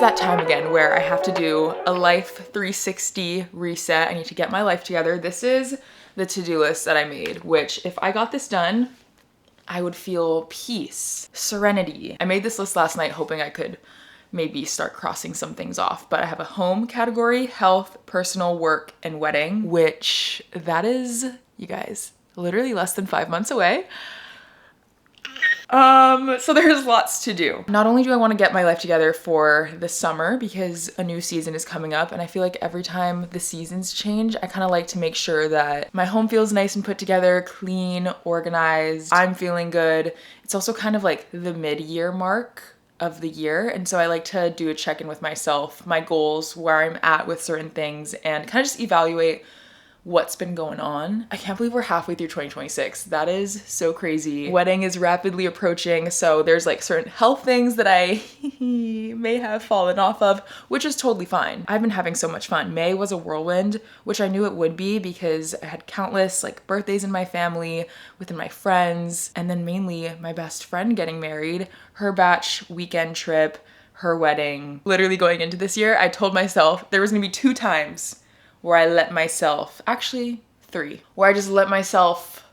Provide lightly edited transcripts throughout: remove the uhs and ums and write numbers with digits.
that time again where I have to do a life 360 reset. I need to get my life together. This is the to-do list that I made, which if I got this done, I would feel peace, serenity. I made this list last night hoping I could maybe start crossing some things off, but I have a home category, health, personal, work, and wedding, which that is, you guys, literally less than 5 months away. So there's lots to do. Not only do I want to get my life together for the summer because a new season is coming up, and I feel like every time the seasons change, I kind of like to make sure that my home feels nice and put together, clean, organized. I'm feeling good. It's also kind of like the mid-year mark of the year, and so I like to do a check-in with myself, my goals, where I'm at with certain things, and kind of just evaluate what's been going on. I can't believe we're halfway through 2026. That is so crazy. Wedding is rapidly approaching, so there's like certain health things that I may have fallen off of, which is totally fine. I've been having so much fun. May was a whirlwind, which I knew it would be because I had countless like birthdays in my family, within my friends, and then mainly my best friend getting married, her batch weekend trip, her wedding. Literally going into this year, I told myself there was gonna be 2 times where I let myself, actually 3, where I just let myself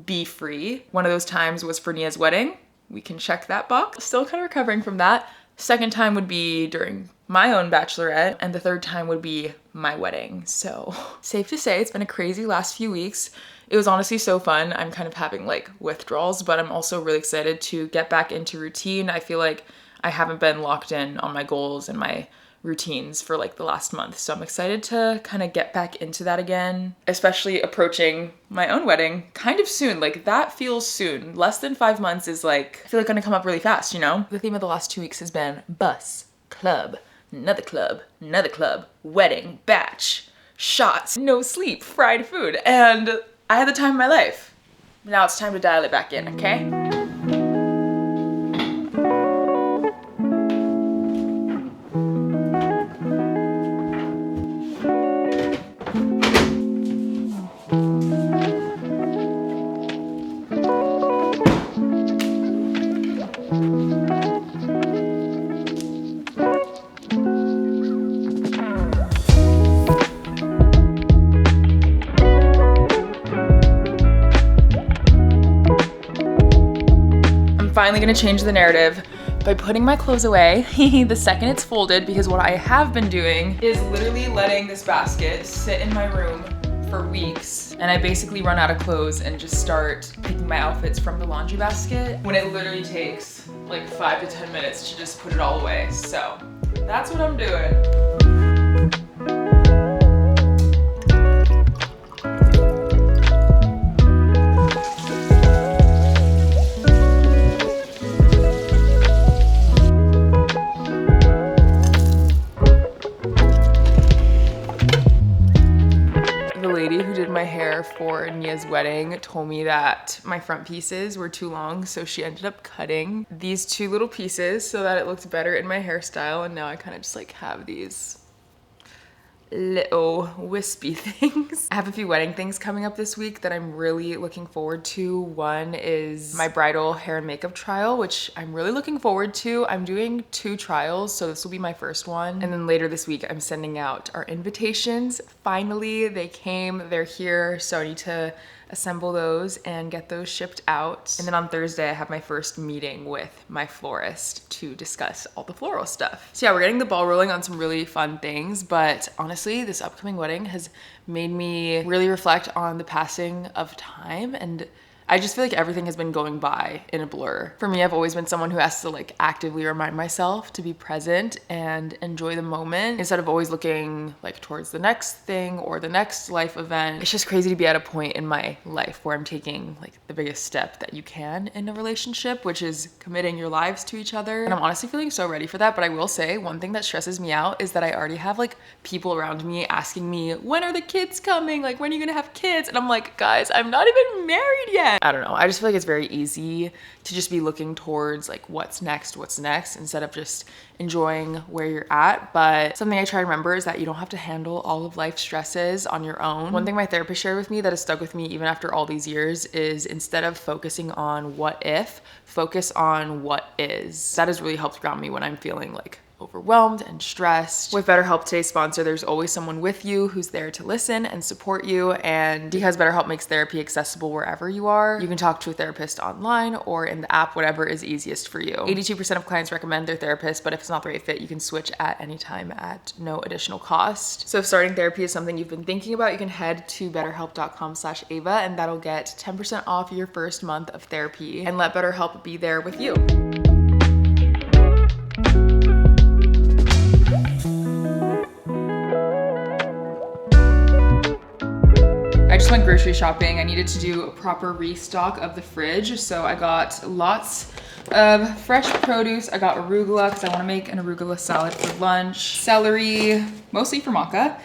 be free. One of those times was for Nia's wedding. We can check that box. Still kind of recovering from that. Second time would be during my own bachelorette, and the third time would be my wedding. So safe to say it's been a crazy last few weeks. It was honestly so fun. I'm kind of having like withdrawals, but I'm also really excited to get back into routine. I feel like I haven't been locked in on my goals and my routines for like the last month. So I'm excited to kind of get back into that again, especially approaching my own wedding kind of soon. Like that feels soon. Less than 5 months is like, I feel like gonna come up really fast, you know? The theme of the last 2 weeks has been bus, club, another club, wedding, batch, shots, no sleep, fried food. And I had the time of my life. Now it's time to dial it back in, okay? Finally gonna change the narrative by putting my clothes away the second it's folded, because what I have been doing is literally letting this basket sit in my room for weeks, and I basically run out of clothes and just start picking my outfits from the laundry basket when it literally takes like 5 to 10 minutes to just put it all away. So that's what I'm doing. For Nia's wedding told me that my front pieces were too long, so she ended up cutting these 2 little pieces so that it looked better in my hairstyle, and now I kind of just like have these little wispy things. I have a few wedding things coming up this week that I'm really looking forward to. One is my bridal hair and makeup trial, which I'm really looking forward to. I'm doing 2 trials, so this will be my first one. And then later this week, I'm sending out our invitations. Finally, they came, they're here, so I need to assemble those and get those shipped out. And then on Thursday, I have my first meeting with my florist to discuss all the floral stuff. So yeah, we're getting the ball rolling on some really fun things, but honestly, this upcoming wedding has made me really reflect on the passing of time, and I just feel like everything has been going by in a blur. For me, I've always been someone who has to like actively remind myself to be present and enjoy the moment instead of always looking like towards the next thing or the next life event. It's just crazy to be at a point in my life where I'm taking like the biggest step that you can in a relationship, which is committing your lives to each other. And I'm honestly feeling so ready for that. But I will say one thing that stresses me out is that I already have like people around me asking me, when are the kids coming? Like, when are you gonna have kids? And I'm like, guys, I'm not even married yet. I don't know. I just feel like it's very easy to just be looking towards like what's next instead of just enjoying where you're at. But something I try to remember is that you don't have to handle all of life's stresses on your own. One thing my therapist shared with me that has stuck with me even after all these years is instead of focusing on what if, focus on what is. That has really helped ground me when I'm feeling like overwhelmed and stressed. With BetterHelp, today's sponsor, there's always someone with you who's there to listen and support you. And because BetterHelp makes therapy accessible wherever you are, you can talk to a therapist online or in the app, whatever is easiest for you. 82% of clients recommend their therapist, but if it's not the right fit, you can switch at any time at no additional cost. So if starting therapy is something you've been thinking about, you can head to betterhelp.com/Ava, and that'll get 10% off your first month of therapy, and let BetterHelp be there with you. I just went grocery shopping. I needed to do a proper restock of the fridge, so I got lots of fresh produce. I got arugula because I want to make an arugula salad for lunch. Celery, mostly for maca.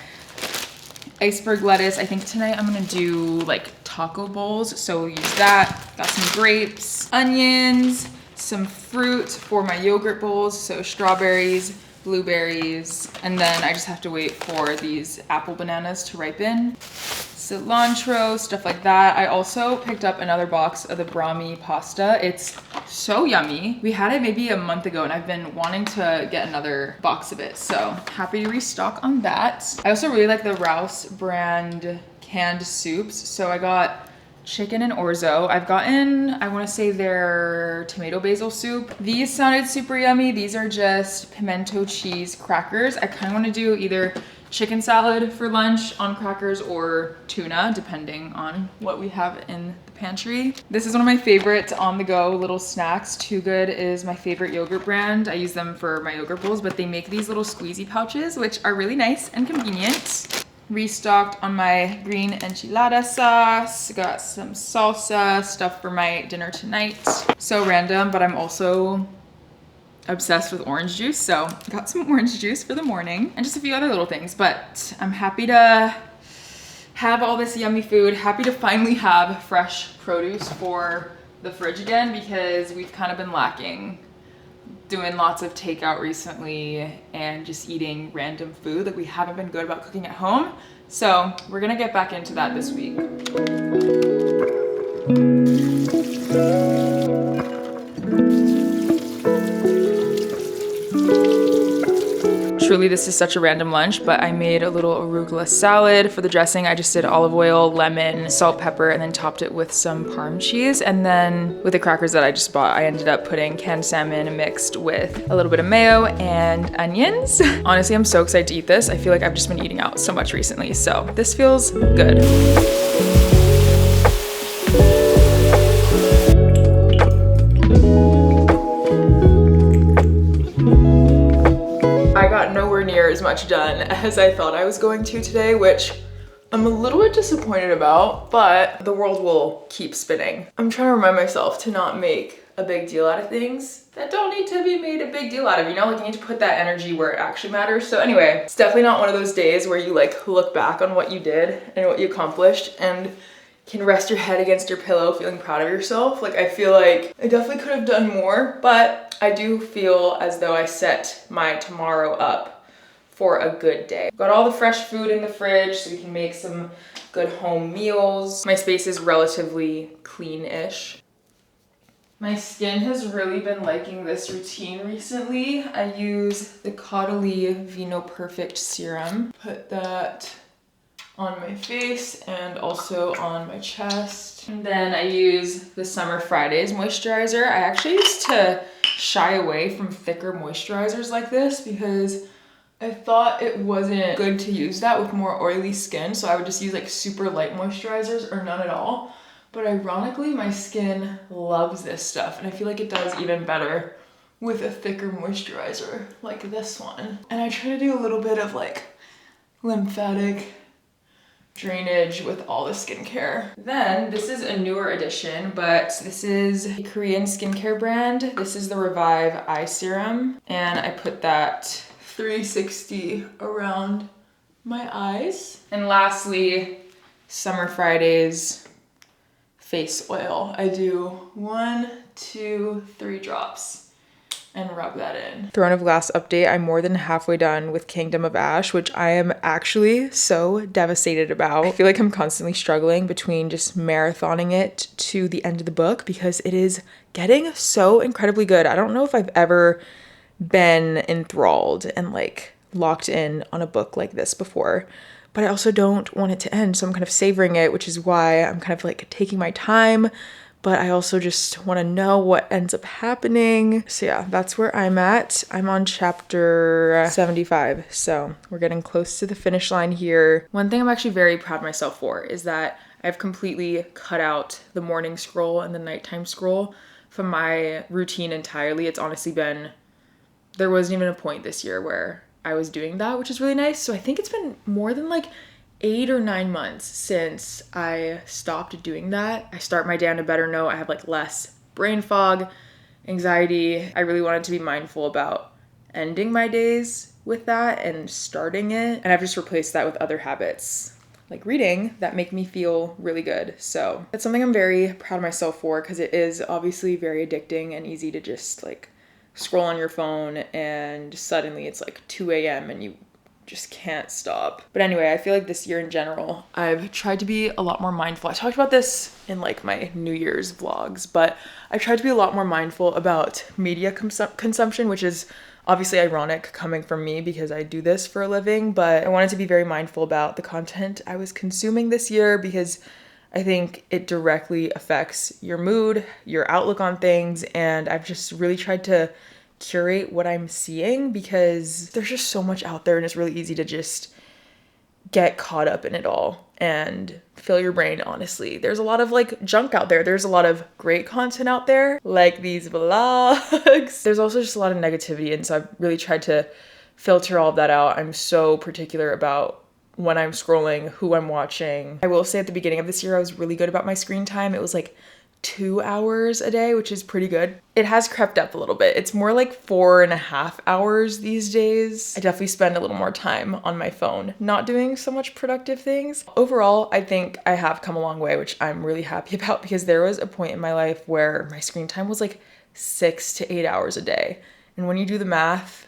Iceberg lettuce. I think tonight I'm gonna do like taco bowls, so we'll use that. Got some grapes, onions, some fruit for my yogurt bowls, so strawberries, blueberries, and then I just have to wait for these apple bananas to ripen. Cilantro, stuff like that. I also picked up another box of the brahmi pasta. It's so yummy. We had it maybe a month ago and I've been wanting to get another box of it. So happy to restock on that. I also really like the Rouse brand canned soups. So I got chicken and orzo. I've gotten, I want to say their tomato basil soup. These sounded super yummy. These are just pimento cheese crackers. I kind of want to do either chicken salad for lunch on crackers or tuna, depending on what we have in the pantry. This is one of my favorite on-the-go little snacks. Too Good is my favorite yogurt brand. I use them for my yogurt bowls, but they make these little squeezy pouches, which are really nice and convenient. Restocked on my green enchilada sauce. Got some salsa, stuff for my dinner tonight. So random, but I'm also obsessed with orange juice, so got some orange juice for the morning and just a few other little things. But I'm happy to have all this yummy food, happy to finally have fresh produce for the fridge again, because we've kind of been lacking doing lots of takeout recently and just eating random food. Like, we haven't been good about cooking at home, so we're gonna get back into that this week. Truly, this is such a random lunch, but I made a little arugula salad. For the dressing, I just did olive oil, lemon, salt, pepper, and then topped it with some Parm cheese. And then with the crackers that I just bought, I ended up putting canned salmon mixed with a little bit of mayo and onions. Honestly, I'm so excited to eat this. I feel like I've just been eating out so much recently, so this feels good. Nowhere near as much done as I thought I was going to today, which I'm a little bit disappointed about, but the world will keep spinning. I'm trying to remind myself to not make a big deal out of things that don't need to be made a big deal out of, you know? Like, you need to put that energy where it actually matters. So anyway, it's definitely not one of those days where you like look back on what you did and what you accomplished and can rest your head against your pillow feeling proud of yourself. Like, I feel like I definitely could have done more, but I do feel as though I set my tomorrow up for a good day. Got all the fresh food in the fridge so we can make some good home meals. My space is relatively clean-ish. My skin has really been liking this routine recently. I use the Caudalie Vino Perfect Serum. Put that on my face and also on my chest. And then I use the Summer Fridays moisturizer. I actually used to shy away from thicker moisturizers like this because I thought it wasn't good to use that with more oily skin, so I would just use like super light moisturizers or none at all. But ironically, my skin loves this stuff, and I feel like it does even better with a thicker moisturizer like this one. And I try to do a little bit of like lymphatic drainage with all the skincare. Then this is a newer addition, but this is a Korean skincare brand. This is the Revive Eye Serum, and I put that 360 around my eyes. And lastly, Summer Fridays face oil. I do 1, 2, 3 drops and rub that in. Throne of Glass update. I'm more than halfway done with Kingdom of Ash, which I am actually so devastated about. I feel like I'm constantly struggling between just marathoning it to the end of the book because it is getting so incredibly good. I don't know if I've ever been enthralled and like locked in on a book like this before, but I also don't want it to end. So I'm kind of savoring it, which is why I'm kind of like taking my time, but I also just want to know what ends up happening. So yeah, that's where I'm at. I'm on chapter 75. So we're getting close to the finish line here. One thing I'm actually very proud of myself for is that I've completely cut out the morning scroll and the nighttime scroll from my routine entirely. It's honestly been, there wasn't even a point this year where I was doing that, which is really nice. So I think it's been more than like 8 or 9 months since I stopped doing that. I start my day on a better note. I have like less brain fog, anxiety. I really wanted to be mindful about ending my days with that and starting it. And I've just replaced that with other habits like reading that make me feel really good. So it's something I'm very proud of myself for, because it is obviously very addicting and easy to just like scroll on your phone and suddenly it's like 2 a.m. and you just can't stop. But anyway, I feel like this year in general, I've tried to be a lot more mindful. I talked about this in like my New Year's vlogs, but I've tried to be a lot more mindful about media consumption, which is obviously ironic coming from me because I do this for a living, but I wanted to be very mindful about the content I was consuming this year, because I think it directly affects your mood, your outlook on things, and I've just really tried to curate what I'm seeing, because there's just so much out there and it's really easy to just get caught up in it all and fill your brain. Honestly, there's a lot of like junk out there. There's a lot of great content out there, like these vlogs. There's also just a lot of negativity, and so I've really tried to filter all of that out. I'm so particular about when I'm scrolling, who I'm watching. I will say at the beginning of this year, I was really good about my screen time. It was like 2 hours a day, which is pretty good. It has crept up a little bit. It's more like 4.5 hours these days. I definitely spend a little more time on my phone, not doing so much productive things. Overall, I think I have come a long way, which I'm really happy about, because there was a point in my life where my screen time was like 6 to 8 hours a day. And when you do the math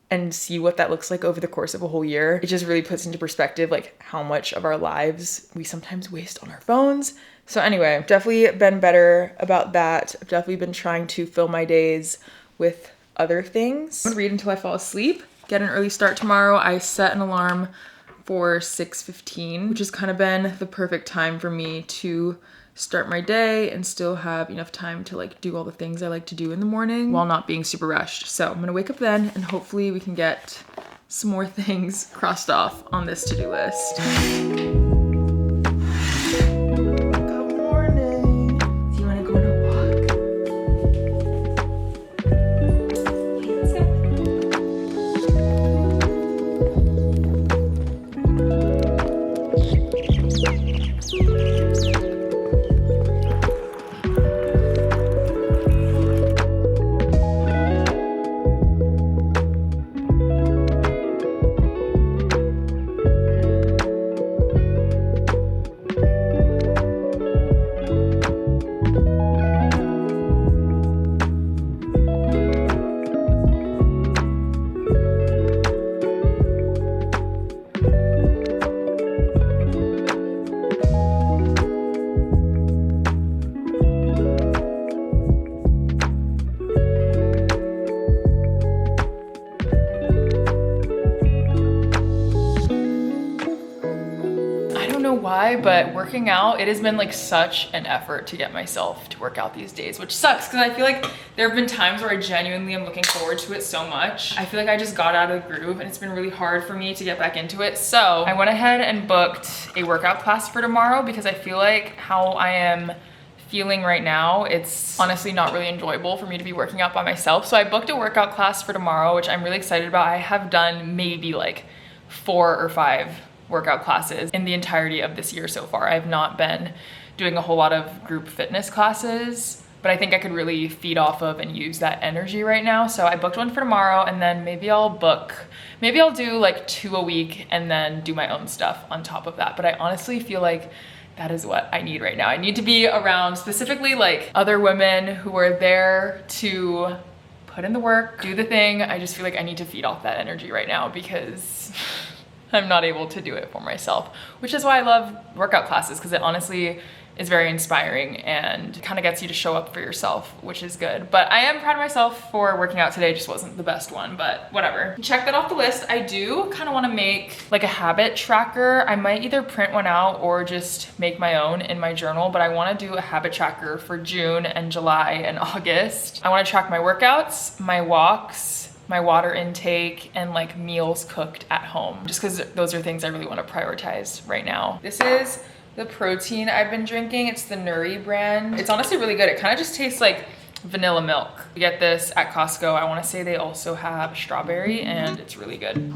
and see what that looks like over the course of a whole year, it just really puts into perspective like how much of our lives we sometimes waste on our phones. So anyway, definitely been better about that. I've definitely been trying to fill my days with other things. I'm gonna read until I fall asleep, get an early start tomorrow. I set an alarm for 6:15, which has kind of been the perfect time for me to start my day and still have enough time to like do all the things I like to do in the morning while not being super rushed. So I'm gonna wake up then, and hopefully we can get some more things crossed off on this to-do list. But working out, it has been like such an effort to get myself to work out these days, which sucks because I feel like there have been times where I genuinely am looking forward to it so much. I feel like I just got out of the groove and it's been really hard for me to get back into it. So I went ahead and booked a workout class for tomorrow, because I feel like how I am feeling right now, it's honestly not really enjoyable for me to be working out by myself. So I booked a workout class for tomorrow, which I'm really excited about. I have done maybe like 4 or 5 workout classes in the entirety of this year so far. I've not been doing a whole lot of group fitness classes, but I think I could really feed off of and use that energy right now. So I booked one for tomorrow, and then maybe I'll do like 2 a week and then do my own stuff on top of that. But I honestly feel like that is what I need right now. I need to be around specifically like other women who are there to put in the work, do the thing. I just feel like I need to feed off that energy right now, because I'm not able to do it for myself, which is why I love workout classes, because it honestly is very inspiring and kind of gets you to show up for yourself, which is good. But I am proud of myself for working out today. It just wasn't the best one, but whatever. Check that off the list. I do kind of want to make like a habit tracker. I might either print one out or just make my own in my journal, but I want to do a habit tracker for June and July and August. I want to track my workouts, my walks, my water intake, and like meals cooked at home, just because those are things I really want to prioritize right now. This is the protein I've been drinking. It's the Nuri brand. It's honestly really good. It kind of just tastes like vanilla milk. You get this at Costco. I want to say they also have strawberry, and it's really good.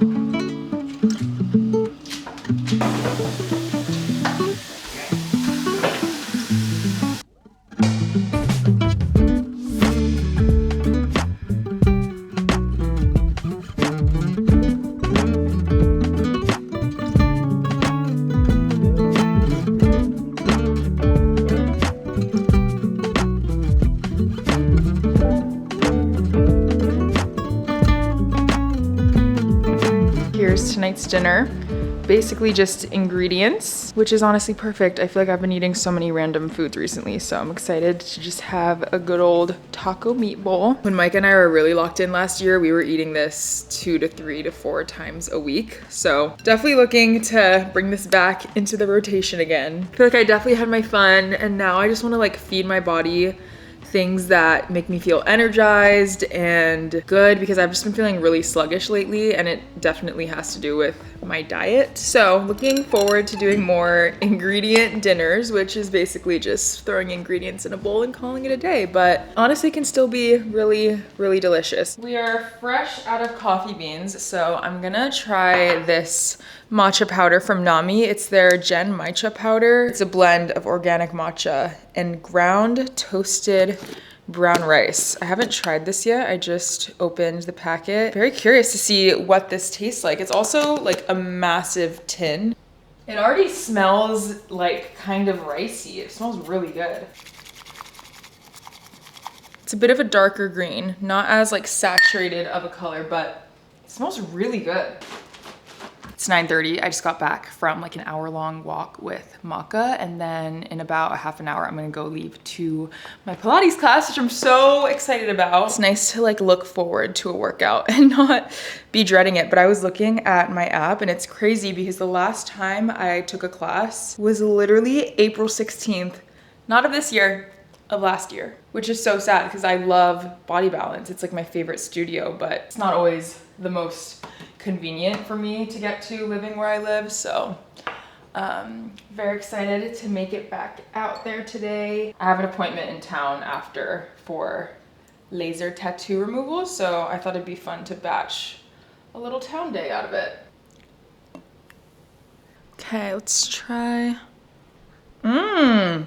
Here's tonight's dinner. Basically just ingredients, which is honestly perfect. I feel like I've been eating so many random foods recently, so I'm excited to just have a good old taco meatball. When Mike and I were really locked in last year, we were eating this 2 to 3 to 4 times a week. So definitely looking to bring this back into the rotation again. I feel like I definitely had my fun, and now I just want to like feed my body things that make me feel energized and good, because I've just been feeling really sluggish lately, and it definitely has to do with my diet. So looking forward to doing more ingredient dinners, which is basically just throwing ingredients in a bowl and calling it a day, but honestly can still be really, really delicious. We are fresh out of coffee beans, so I'm gonna try this matcha powder from Nami. It's their Gen Matcha powder. It's a blend of organic matcha and ground toasted brown rice. I haven't tried this yet. I just opened the packet. Very curious to see what this tastes like. It's also like a massive tin. It already smells like kind of ricey. It smells really good. It's a bit of a darker green, not as like saturated of a color, but it smells really good. It's 9:30. I just got back from like an hour-long walk with Maka, and then in about a half an hour, I'm gonna go leave to my Pilates class, which I'm so excited about. It's nice to like look forward to a workout and not be dreading it. But I was looking at my app, and it's crazy because the last time I took a class was literally April 16th, not of this year, of last year, which is so sad because I love Body Balance. It's like my favorite studio, but it's not always the most convenient for me to get to living where I live. So very excited to make it back out there today. I have an appointment in town after for laser tattoo removal, so I thought it'd be fun to batch a little town day out of it. Okay, let's try.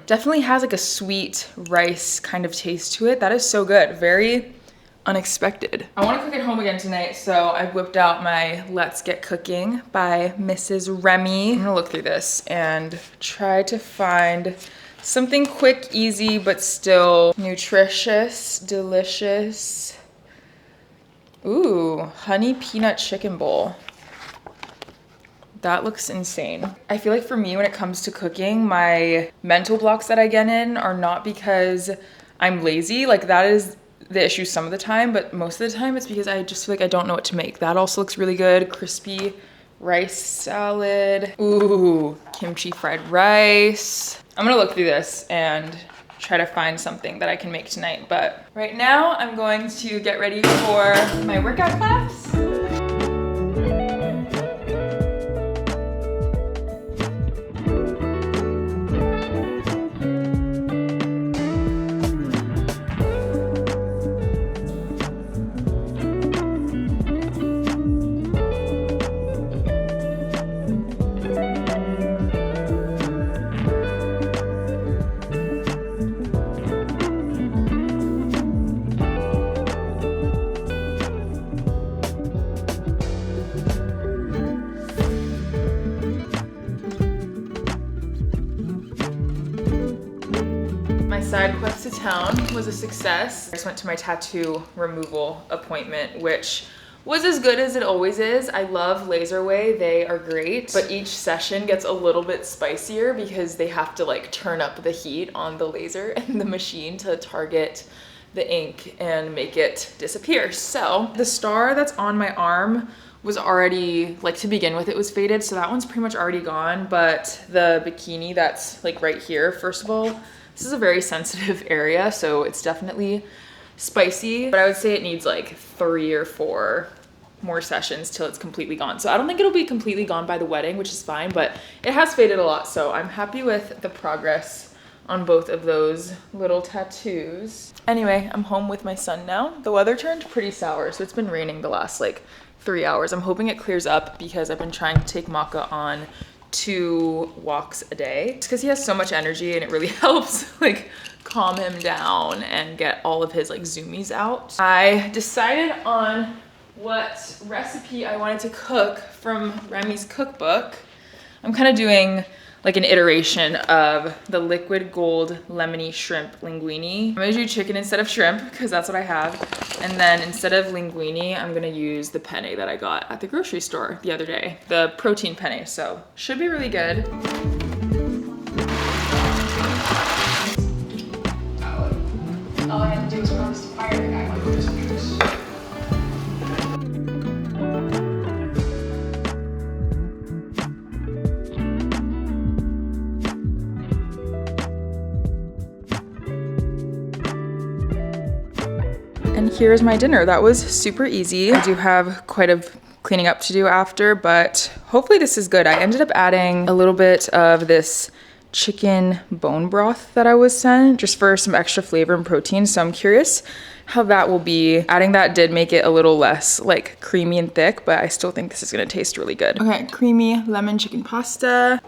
Definitely has like a sweet rice kind of taste to it. That is so good. Very unexpected. I want to cook at home again tonight, so I whipped out my Let's Get Cooking by Mrs. Remy. I'm gonna look through this and try to find something quick, easy, but still nutritious, delicious. Ooh, honey peanut chicken bowl. That looks insane. I feel like for me, when it comes to cooking, my mental blocks that I get in are not because I'm lazy. Like that is the issue some of the time, but most of the time it's because I just feel like I don't know what to make. That also looks really good. Crispy rice salad. Ooh, kimchi fried rice. I'm gonna look through this and try to find something that I can make tonight. But right now I'm going to get ready for my workout class. My side quest to town was a success. I just went to my tattoo removal appointment, which was as good as it always is. I love Laserway, they are great, but each session gets a little bit spicier because they have to like turn up the heat on the laser and the machine to target the ink and make it disappear. So the star that's on my arm was already, like to begin with, it was faded, so that one's pretty much already gone, but the bikini that's like right here, first of all, this is a very sensitive area, so it's definitely spicy, but I would say it needs like 3 or 4 more sessions till it's completely gone. So I don't think it'll be completely gone by the wedding, which is fine, but it has faded a lot, so I'm happy with the progress on both of those little tattoos. Anyway, I'm home with my son now. The weather turned pretty sour, so it's been raining the last like 3 hours. I'm hoping it clears up because I've been trying to take Maka on 2 walks a day. It's because he has so much energy and it really helps like calm him down and get all of his like zoomies out. I decided on what recipe I wanted to cook from Remy's cookbook. I'm kind of doing like an iteration of the liquid gold lemony shrimp linguine. I'm gonna do chicken instead of shrimp because that's what I have. And then instead of linguine, I'm gonna use the penne that I got at the grocery store the other day, the protein penne. So should be really good. All I had to do was promise to fire the guy like this. And here's my dinner. That was super easy. I do have quite a cleaning up to do after, but hopefully this is good. I ended up adding a little bit of this chicken bone broth that I was sent just for some extra flavor and protein. So I'm curious how that will be. Adding that did make it a little less like creamy and thick, but I still think this is gonna taste really good. Okay, creamy lemon chicken pasta.